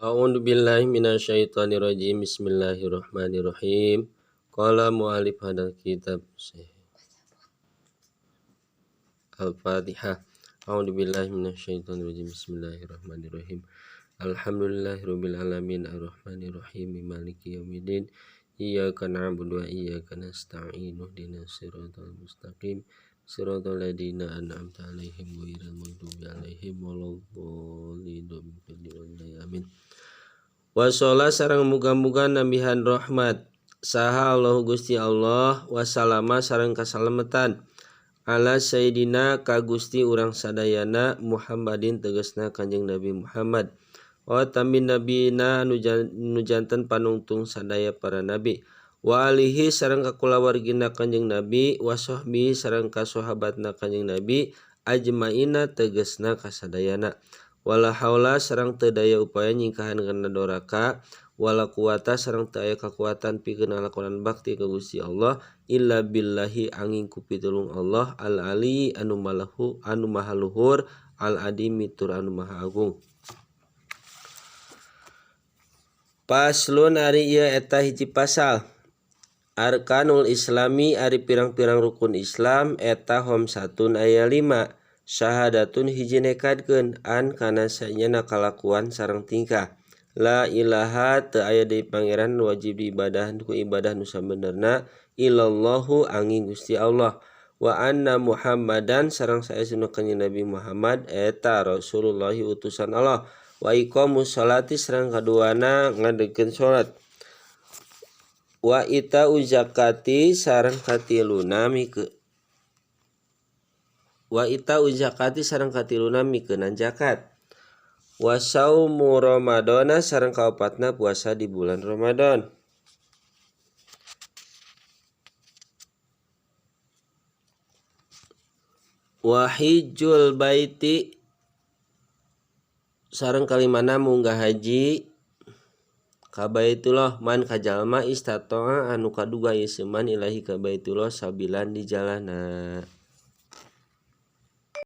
A'udzu billahi minasyaitonir rajim. Bismillahirrahmanirrahim. Qala mu'allif hadal kitab Al-Fatihah. A'udzu billahi minasyaitonir rajim. Bismillahirrahmanirrahim. Alhamdulillahirabbil alamin arrahmanirrahim maliki yaumiddin. Iyyaka na'budu wa iyyaka nasta'in ihdinas siratal mustaqim. Siratal ladzina an'amta 'alaihim ghairil maghdubi 'alaihim waladdallin. Amin. Wassalah sareng muga-muga nambihan rahmat saha Allah Gusti Allah wasalama sareng kasalametan ala sayyidina ka Gusti urang sadayana Muhammadin tegasna Kanjeng Nabi Muhammad wa tamin nabina nu janten panungtung sadaya para nabi wa alihi sareng kakulawargina Kanjeng Nabi wa sahbihi sareng kasahabatna Kanjeng Nabi ajmaina tegasna kasadayana. Wala haula sareng teu daya upaya nyingkahan kana doraka wala quwata sareng teu aya kakuatan pikeun ngalakonan bakti ka Gusti Allah illa billahi angin ku pitulung Allah al ali anu maha luhur al adim mitur anu maha agung. Paslun ari ieu eta hiji pasal. Arkanul Islami ari pirang-pirang rukun Islam eta homsatun aya 5. Syahadatun hiji nekadkeun an kana saenyana kalakuan sareng tingkah. La ilaha teu aya deui pangeran wajib diibadah ku ibadah nu sabenerna illallahu angin Gusti Allah. Wa anna Muhammadan sareng saestuna Kanjeng Nabi Muhammad eta Rasulullah utusan Allah. Wa iqamus sholati sareng kaduana ngadegkeun salat. Wa ita'uz zakati sareng katiluna mikeunan zakat. Wa saumu ramadana sareng kaopatna puasa di bulan Ramadan. Wa hijjul baiti sareng kalimana munggah haji ka Baitullah man kajalma istata'a anu kaduga ieu seuman ilahi ka Baitullah sabilan di jalana.